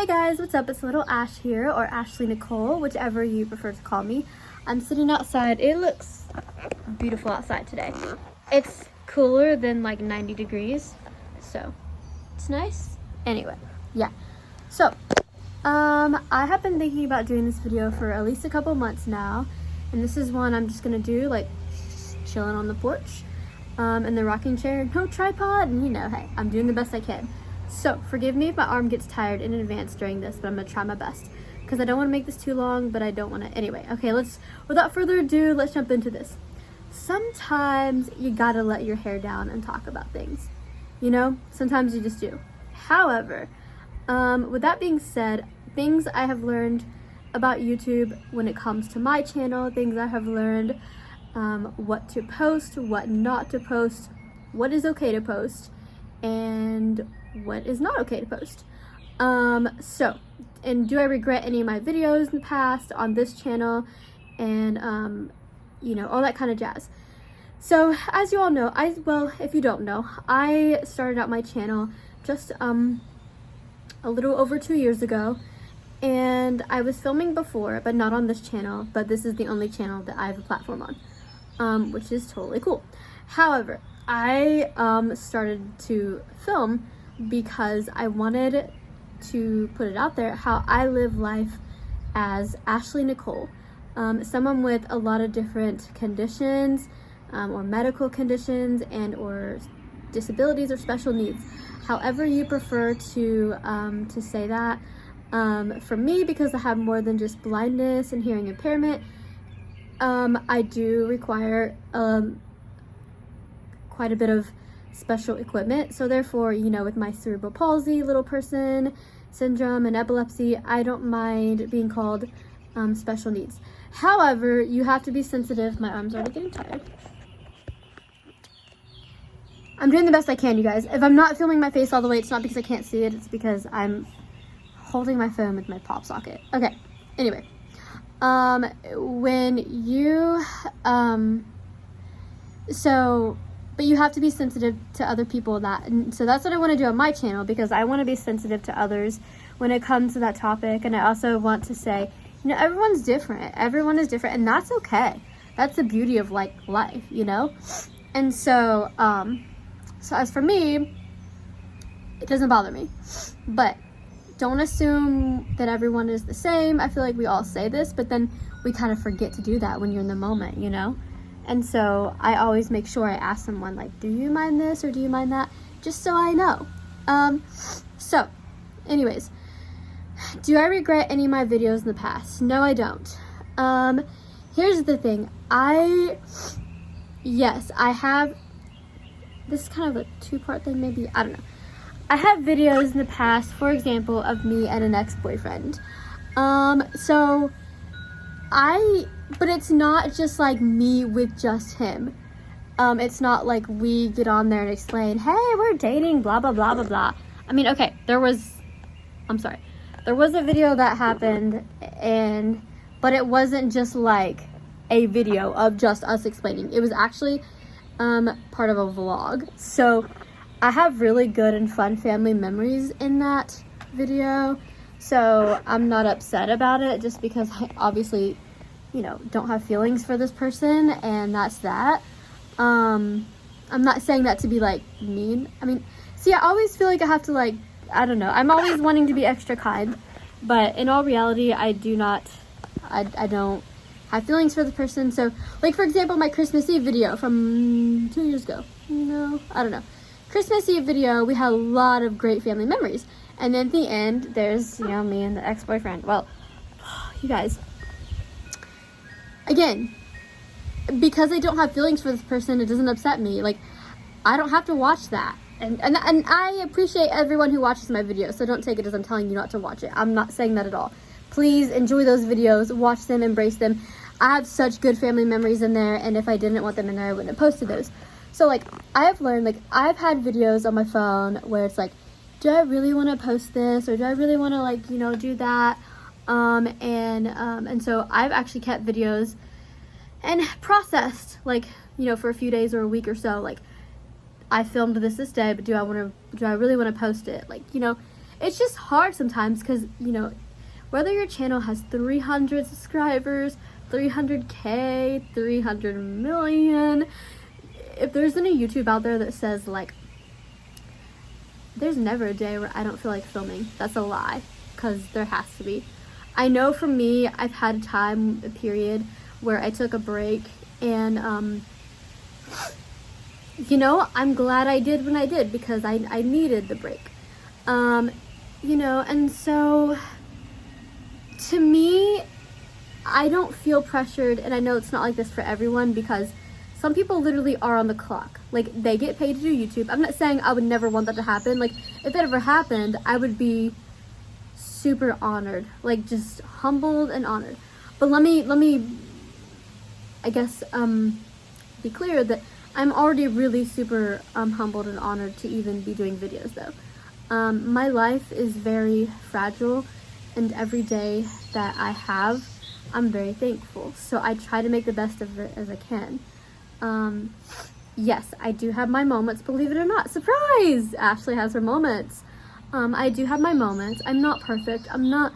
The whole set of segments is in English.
Hey guys, what's up? It's little Ash here, or Ashley Nicole, whichever you prefer to call me. I'm sitting outside. It looks beautiful outside today. It's cooler than like 90 degrees, so it's nice. Anyway, yeah. So, I have been thinking about doing this video for at least a couple months now, and this is one I'm just gonna do, like, chilling on the porch, in the rocking chair, no tripod, and hey, I'm doing the best I can. So, forgive me if my arm gets tired in advance during this, but I'm going to try my best. Because I don't want to make this too long, but I don't want to... Anyway, okay, without further ado, let's jump into this. Sometimes you gotta let your hair down and talk about things. Sometimes you just do. However, with that being said, things I have learned about YouTube when it comes to my channel, things I have learned, what to post, what not to post, what is okay to post, and what is not okay to post. And do I regret any of my videos in the past on this channel, and all that kind of jazz. So as you all know, if you don't know, I started out my channel just a little over 2 years ago, and I was filming before, but not on this channel, but this is the only channel that I have a platform on, which is totally cool. However, I started to film because I wanted to put it out there how I live life as Ashley Nicole, someone with a lot of different conditions, or medical conditions, and or disabilities or special needs, however you prefer to say that. For me, because I have more than just blindness and hearing impairment, I do require quite a bit of special equipment. So therefore, with my cerebral palsy, little person syndrome, and epilepsy, I don't mind being called special needs. However, you have to be sensitive. My arm's already getting tired. I'm doing the best I can, you guys. If I'm not filming my face all the way, it's not because I can't see it, it's because I'm holding my phone with my pop socket. Okay, anyway. When you, but you have to be sensitive to other people so that's what I want to do on my channel, because I want to be sensitive to others when it comes to that topic. And I also want to say, everyone's different. Everyone is different, and that's okay. That's the beauty of life, And so, so as for me, it doesn't bother me. But don't assume that everyone is the same. I feel like we all say this, but then we kind of forget to do that when you're in the moment, And so I always make sure I ask someone, like, do you mind this or do you mind that? Just so I know. So, anyways, do I regret any of my videos in the past? No, I don't. Here's the thing. Yes, I have, this is kind of a two-part thing maybe, I don't know. I have videos in the past, for example, of me and an ex-boyfriend. But it's not just like me with just him. It's not like we get on there and explain, hey, we're dating, blah, blah, blah, blah, blah. I mean, okay, there was a video that happened, but it wasn't just like a video of just us explaining. It was actually part of a vlog. So I have really good and fun family memories in that video. So I'm not upset about it, just because I obviously don't have feelings for this person, and that's that. I'm not saying that to be like mean. I mean, see, I always feel like I have to, like, I don't know, I'm always wanting to be extra kind, but in all reality, I don't have feelings for the person. So, like, for example, my Christmas Eve video from 2 years ago, I don't know, Christmas Eve video, we had a lot of great family memories, and then at the end, there's, me and the ex-boyfriend. Well, you guys, again, because I don't have feelings for this person, it doesn't upset me. Like, I don't have to watch that. And I appreciate everyone who watches my videos, so don't take it as I'm telling you not to watch it. I'm not saying that at all. Please enjoy those videos, watch them, embrace them. I have such good family memories in there, and if I didn't want them in there, I wouldn't have posted those. So, like, I have learned, like, I've had videos on my phone where it's like, do I really want to post this, or do I really want to, like, do that? And so I've actually kept videos and processed, like, for a few days or a week or so, like, I filmed this day, but do I really want to post it? Like, it's just hard sometimes because, you know, whether your channel has 300 subscribers, 300K, 300 million, if there's any YouTube out there that says, like, there's never a day where I don't feel like filming, that's a lie, because there has to be. I know for me, I've had a period where I took a break, and, you know, I'm glad I did when I did, because I needed the break. You know, and so, to me, I don't feel pressured, and I know it's not like this for everyone, because some people literally are on the clock. Like, they get paid to do YouTube. I'm not saying I would never want that to happen. Like, if it ever happened, I would be super honored. Like, just humbled and honored. But let me, I guess, be clear that I'm already really super humbled and honored to even be doing videos, though. My life is very fragile, and every day that I have, I'm very thankful. So I try to make the best of it as I can. Yes, I do have my moments, believe it or not. Surprise! Ashley has her moments. I do have my moments. I'm not perfect. I'm not,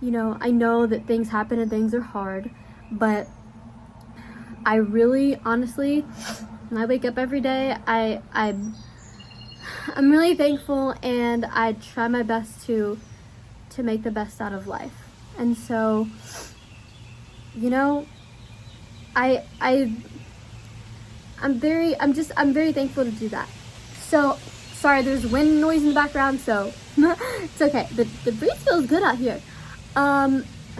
you know, I know that things happen and things are hard, but I really, honestly, when I wake up every day, I'm really thankful, and I try my best to make the best out of life. And so, you know, I'm very thankful to do that. So, sorry, there's wind noise in the background, so it's okay. The breeze feels good out here.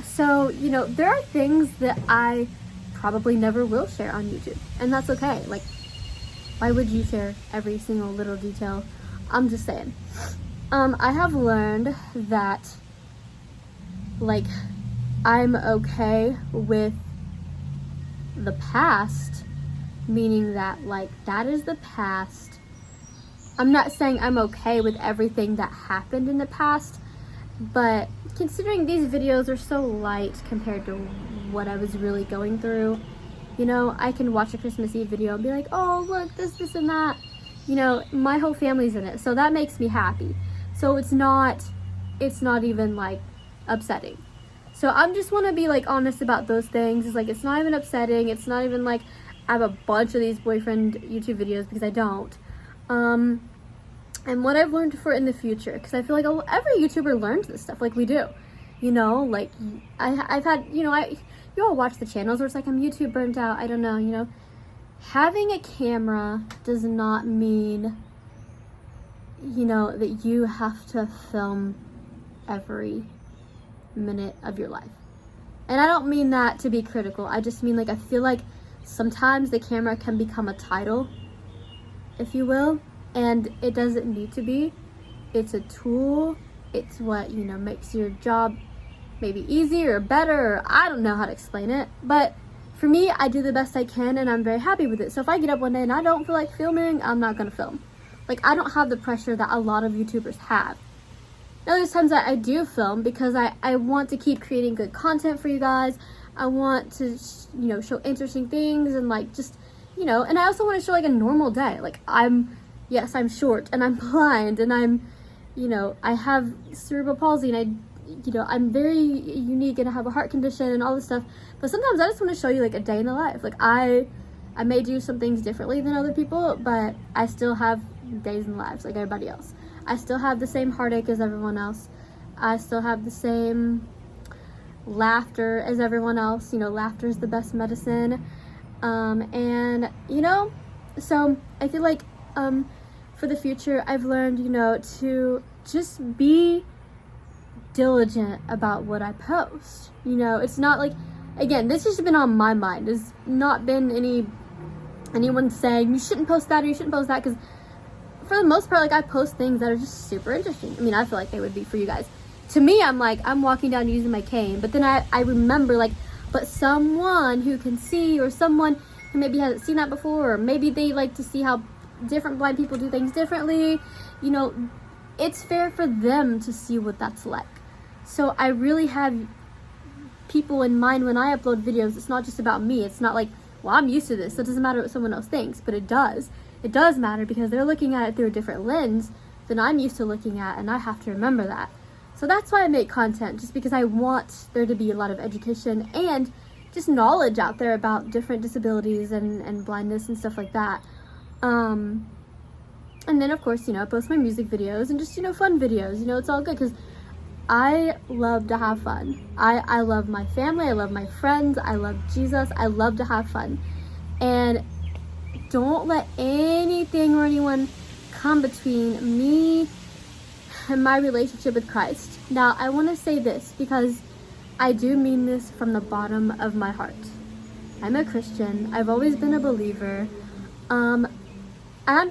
So, you know, there are things that I probably never will share on YouTube, and that's okay. Like, why would you share every single little detail? I'm just saying. I have learned that, like, I'm okay with the past, meaning that, like, that is the past. I'm not saying I'm okay with everything that happened in the past, but considering these videos are so light compared to what I was really going through, you know, I can watch a Christmas Eve video and be like, oh, look, this and that. You know, my whole family's in it, so that makes me happy. So it's not even, like, upsetting. So I just want to be, like, honest about those things. It's like, it's not even upsetting. It's not even like I have a bunch of these boyfriend YouTube videos, because I don't. And what I've learned for in the future, because I feel like every YouTuber learns this stuff, like we do. You know, like, I've had, you know, you all watch the channels where it's like, I'm YouTube burnt out. I don't know, you know. Having a camera does not mean, you know, that you have to film every minute of your life. And I don't mean that to be critical. I just mean, like, I feel like sometimes the camera can become a title, if you will, and it doesn't need to be. It's a tool. It's what, you know, makes your job maybe easier or better, or I don't know how to explain it, but for me, I do the best I can, and I'm very happy with it. So if I get up one day and I don't feel like filming, I'm not gonna film. Like, I don't have the pressure that a lot of YouTubers have. Now, there's times that I do film because I want to keep creating good content for you guys. I want to, you know, show interesting things, and, like, just, you know, and I also want to show, like, a normal day. Like, yes, I'm short, and I'm blind, and I'm, you know, I have cerebral palsy, and you know, I'm very unique, and I have a heart condition and all this stuff. But sometimes I just want to show you, like, a day in the life. Like, I may do some things differently than other people, but I still have days in lives like everybody else. I still have the same heartache as everyone else. I still have the same laughter as everyone else. You know, laughter is the best medicine. And, you know, so I feel like for the future, I've learned, you know, to just be diligent about what I post. You know, it's not like, again, this has been on my mind. There's not been anyone saying you shouldn't post that or you shouldn't post that, because for the most part, like, I post things that are just super interesting. I mean, I feel like they would be for you guys. To me, I'm like, I'm walking down using my cane, but then I remember, like, but someone who can see, or someone who maybe hasn't seen that before, or maybe they like to see how different blind people do things differently, you know, it's fair for them to see what that's like. So I really have people in mind when I upload videos. It's not just about me. It's not like, well, I'm used to this, so it doesn't matter what someone else thinks, but it does. It does matter, because they're looking at it through a different lens than I'm used to looking at, and I have to remember that. So that's why I make content, just because I want there to be a lot of education and just knowledge out there about different disabilities and blindness and stuff like that. And then of course, I post my music videos and just, fun videos, it's all good, because I love to have fun. I love my family, I love my friends, I love Jesus, I love to have fun. And don't let anything or anyone come between me and my relationship with Christ. Now, I want to say this because I do mean this from the bottom of my heart. I'm a Christian. I've always been a believer. I'm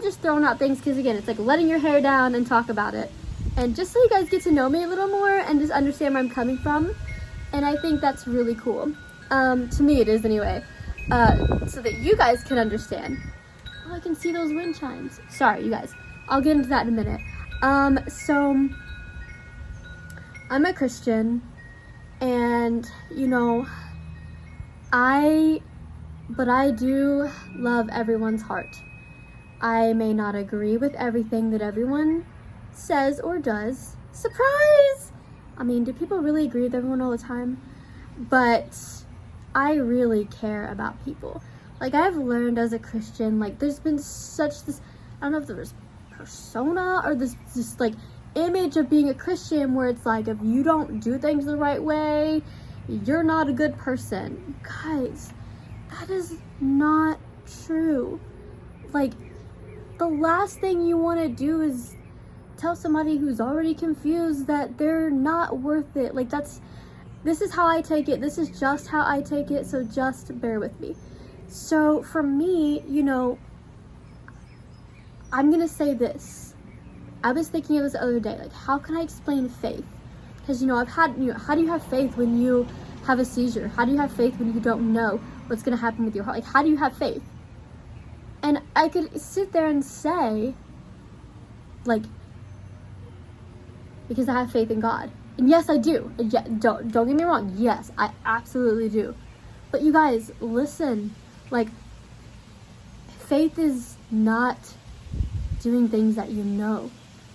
just throwing out things because, again, it's like letting your hair down and talk about it. And just so you guys get to know me a little more and just understand where I'm coming from. And I think that's really cool. To me, it is anyway. So that you guys can understand. Oh, I can see those wind chimes. Sorry, you guys. I'll get into that in a minute. So I'm a Christian, and but I do love everyone's heart. I may not agree with everything that everyone says or does. Surprise! I mean, do people really agree with everyone all the time? But I really care about people. Like, I've learned as a Christian, like, there's been such this, I don't know if there's persona or this like image of being a Christian where it's like, if you don't do things the right way, you're not a good person. Guys, that is not true. Like, the last thing you want to do is tell somebody who's already confused that they're not worth it. Like, this is how I take it. This is just how I take it, so just bear with me. So for me, I'm gonna say this. I was thinking of this the other day, like, how can I explain faith? Because, I've had, how do you have faith when you have a seizure? How do you have faith when you don't know what's gonna happen with your heart? Like, how do you have faith? And I could sit there and say, like, because I have faith in God. And yes, I do. And don't get me wrong. Yes, I absolutely do. But you guys, listen. Like, faith is not doing things that you know.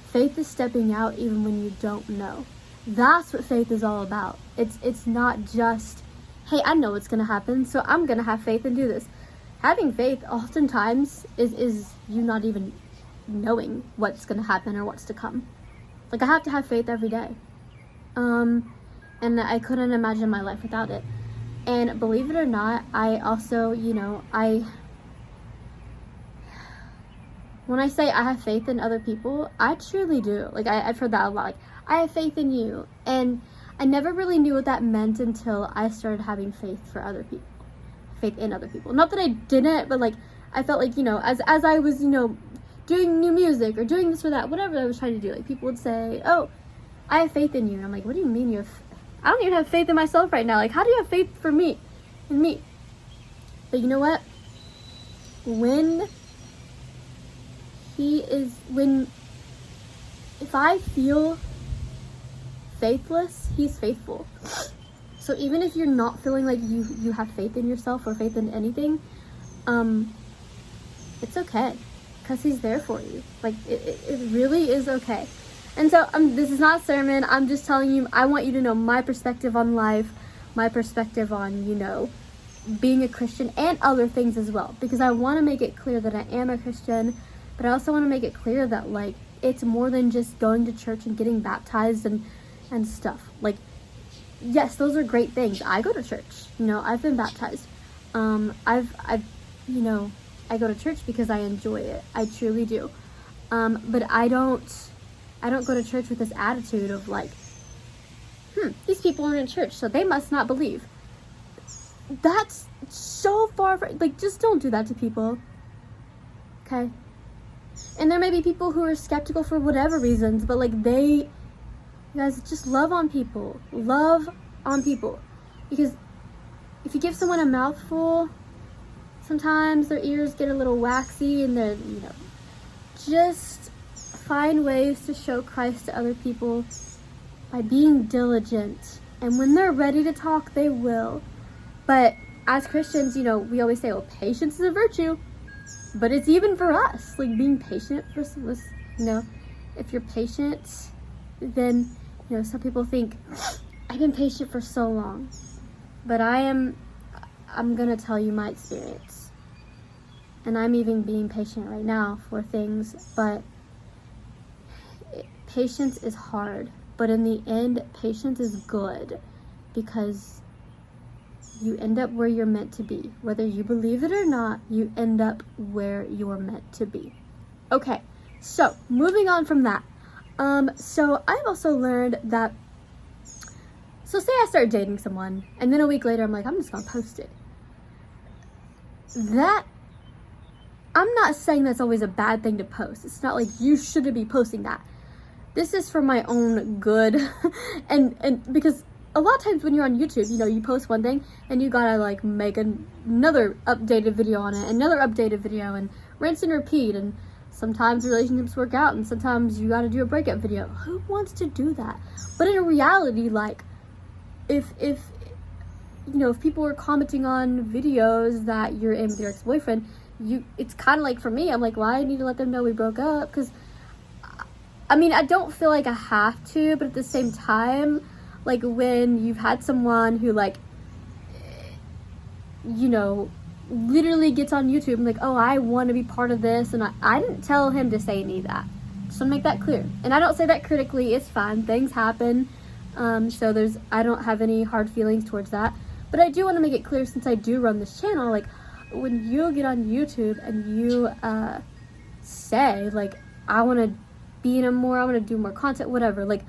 Faith is stepping out even when you don't know. That's what faith is all about. It's not just, hey, I know what's gonna happen, so I'm gonna have faith and do this. Having faith oftentimes is you not even knowing what's gonna happen or what's to come. Like, I have to have faith every day. And I couldn't imagine my life without it. And believe it or not, I also, when I say I have faith in other people, I truly do. Like, I've heard that a lot. Like, I have faith in you. And I never really knew what that meant until I started having faith for other people. Faith in other people. Not that I didn't, but, like, I felt like, as I was, doing new music or doing this or that, whatever I was trying to do, like, people would say, oh, I have faith in you. And I'm like, what do you mean you have I don't even have faith in myself right now. Like, how do you have faith for me? In me? But you know what? If I feel faithless, he's faithful. So even if you're not feeling like you have faith in yourself or faith in anything, it's okay. Because he's there for you. Like, it really is okay. And so this is not a sermon. I'm just telling you, I want you to know my perspective on life, my perspective on, being a Christian and other things as well. Because I want to make it clear that I am a Christian, but I also want to make it clear that, like, it's more than just going to church and getting baptized and stuff. Like, yes, those are great things. I go to church. I've been baptized. I go to church because I enjoy it. I truly do. But I don't go to church with this attitude of like, these people are in church, so they must not believe. That's so far from, like, just don't do that to people. Okay? And there may be people who are skeptical for whatever reasons, but, like, you guys, just love on people. Love on people. Because if you give someone a mouthful, sometimes their ears get a little waxy and they're, just find ways to show Christ to other people by being diligent. And when they're ready to talk, they will. But as Christians, we always say, well, patience is a virtue. But it's even for us, like, being patient for some, if you're patient, then, You know, some people think, I've been patient for so long. But I'm gonna tell you my experience. And I'm even being patient right now for things, but patience is hard. But in the end, patience is good because you end up where you're meant to be. Whether you believe it or not, you end up where you're meant to be. Okay, so moving on from that. So I've also learned that, so say I start dating someone and then a week later I'm like, I'm just gonna post it. That, I'm not saying that's always a bad thing to post. It's not like you shouldn't be posting that. This is for my own good. and because a lot of times when you're on YouTube, you know, you post one thing and you gotta like make another updated video on it, another updated video, and rinse and repeat. And sometimes relationships work out and sometimes you gotta do a breakup video. Who wants to do that? But in reality, like, if you know, if people are commenting on videos that you're in with your ex-boyfriend, it's kind of like, for me, I'm like, well, I need to let them know we broke up, because I mean, I don't feel like I have to, but at the same time, like, when you've had someone who, like, you know, literally gets on YouTube and like, oh, I want to be part of this, and I didn't tell him to say any of that. Just want to make that clear. And I don't say that critically. It's fine. Things happen. So I don't have any hard feelings towards that. But I do want to make it clear, since I do run this channel, like, when you get on YouTube and you say, like, I want to be in it more, I want to do more content, whatever, like,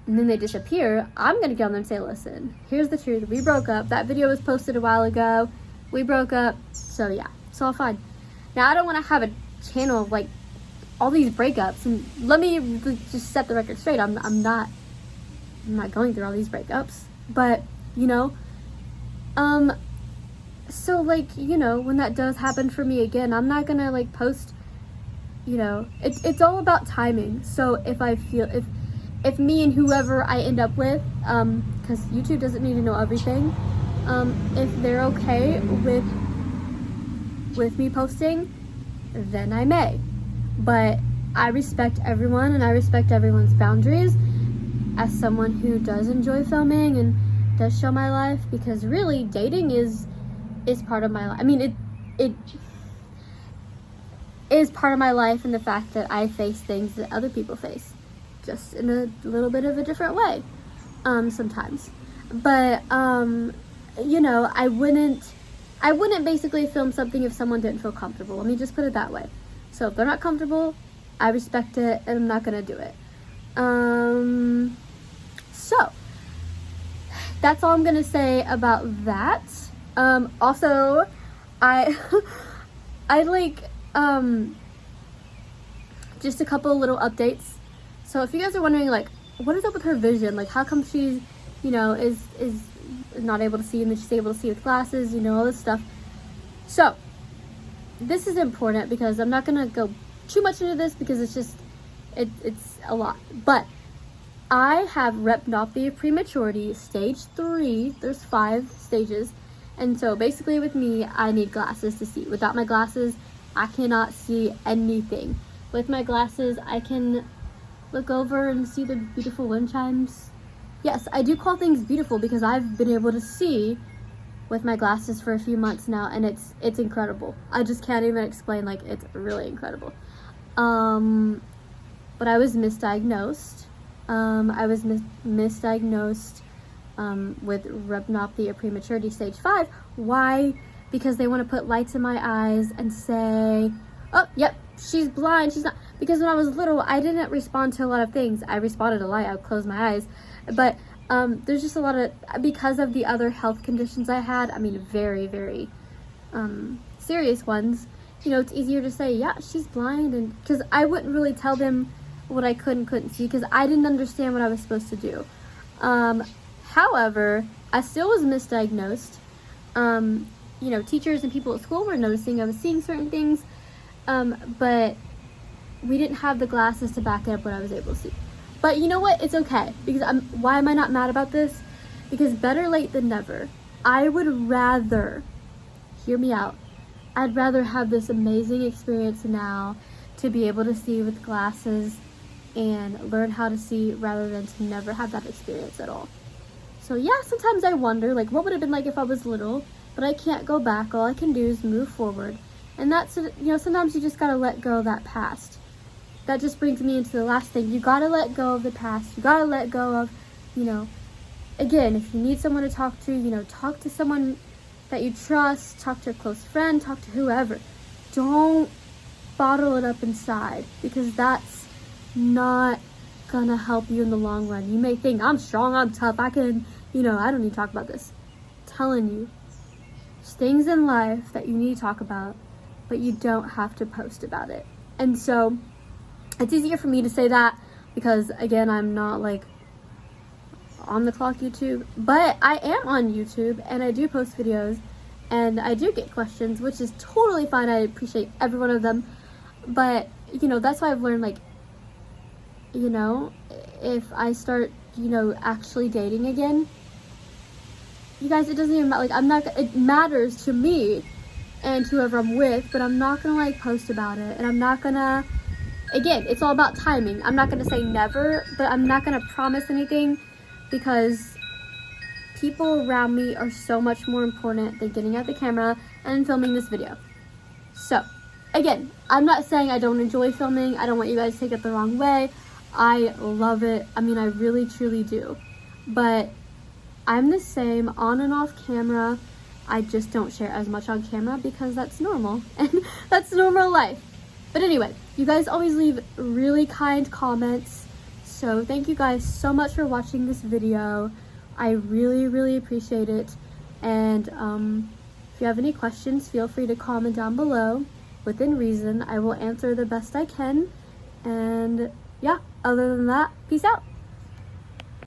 and then they disappear, I'm going to get on there and say, listen, here's the truth. We broke up. That video was posted a while ago. We broke up. So, yeah, it's all fine. Now, I don't want to have a channel of, like, all these breakups. And let me just set the record straight. I'm not going through all these breakups. But, you know, so, like, you know, when that does happen for me again, I'm not going to, like, post, you know, it's all about timing. So if I feel, if me and whoever I end up with, because YouTube doesn't need to know everything, if they're okay with me posting, then I may. But I respect everyone, and I respect everyone's boundaries as someone who does enjoy filming and does show my life, because really dating is part of my life. I mean, it is part of my life in the fact that I face things that other people face, just in a little bit of a different way, sometimes. But, you know, I wouldn't basically film something if someone didn't feel comfortable. Let me just put it that way. So if they're not comfortable, I respect it, and I'm not gonna do it. So that's all I'm gonna say about that. Also, I like, just a couple little updates. So if you guys are wondering, like, what is up with her vision? Like, how come she, you know, is not able to see, and then she's able to see with glasses, you know, all this stuff. So this is important, because I'm not gonna go too much into this, because it's just, it's a lot. But I have retinopathy of prematurity, stage 3. There's 5 stages. And so basically with me, I need glasses to see. Without my glasses, I cannot see anything. With my glasses, I can look over and see the beautiful wind chimes. Yes, I do call things beautiful because I've been able to see with my glasses for a few months now, and it's incredible. I just can't even explain, like, it's really incredible. But I was misdiagnosed. Misdiagnosed with retinopathy of prematurity stage 5. Why? Because they want to put lights in my eyes and say, oh, yep, she's blind, she's not. Because when I was little, I didn't respond to a lot of things. I responded a lot. I would close my eyes. But there's just a lot of, because of the other health conditions I had, I mean, very, very serious ones, you know, it's easier to say, yeah, she's blind. And because I wouldn't really tell them what I could and couldn't see, because I didn't understand what I was supposed to do. However, I still was misdiagnosed. You know, teachers and people at school were noticing I was seeing certain things, but we didn't have the glasses to back up what I was able to see. But you know what? It's okay, because why am I not mad about this? Because better late than never. I would rather, hear me out, I'd rather have this amazing experience now to be able to see with glasses and learn how to see rather than to never have that experience at all. So yeah, sometimes I wonder, like, what would it have been like if I was little, but I can't go back. All I can do is move forward. And that's, you know, sometimes you just gotta let go of that past. That just brings me into the last thing. You gotta let go of the past. You gotta let go of, you know, again, if you need someone to talk to, you know, talk to someone that you trust, talk to a close friend, talk to whoever. Don't bottle it up inside, because that's not gonna help you in the long run. You may think, I'm strong, I'm tough, I can, you know, I don't need to talk about this. I'm telling you, there's things in life that you need to talk about, but you don't have to post about it. And so it's easier for me to say that because, again, I'm not like on the clock YouTube, but I am on YouTube and I do post videos and I do get questions, which is totally fine. I appreciate every one of them. But, you know, that's why I've learned, like, you know, if I start, you know, actually dating again, you guys, it doesn't even matter. Like, I'm not, it matters to me and to whoever I'm with, but I'm not gonna, like, post about it. And I'm not gonna, again, it's all about timing. I'm not gonna say never, but I'm not gonna promise anything, because people around me are so much more important than getting out the camera and filming this video. So, again, I'm not saying I don't enjoy filming. I don't want you guys to take it the wrong way. I love it. I mean, I really, truly do. But I'm the same on and off camera. I just don't share as much on camera because that's normal. And that's normal life. But anyway, you guys always leave really kind comments. So thank you guys so much for watching this video. I really, really appreciate it. And if you have any questions, feel free to comment down below. Within reason, I will answer the best I can. And yeah, other than that, peace out.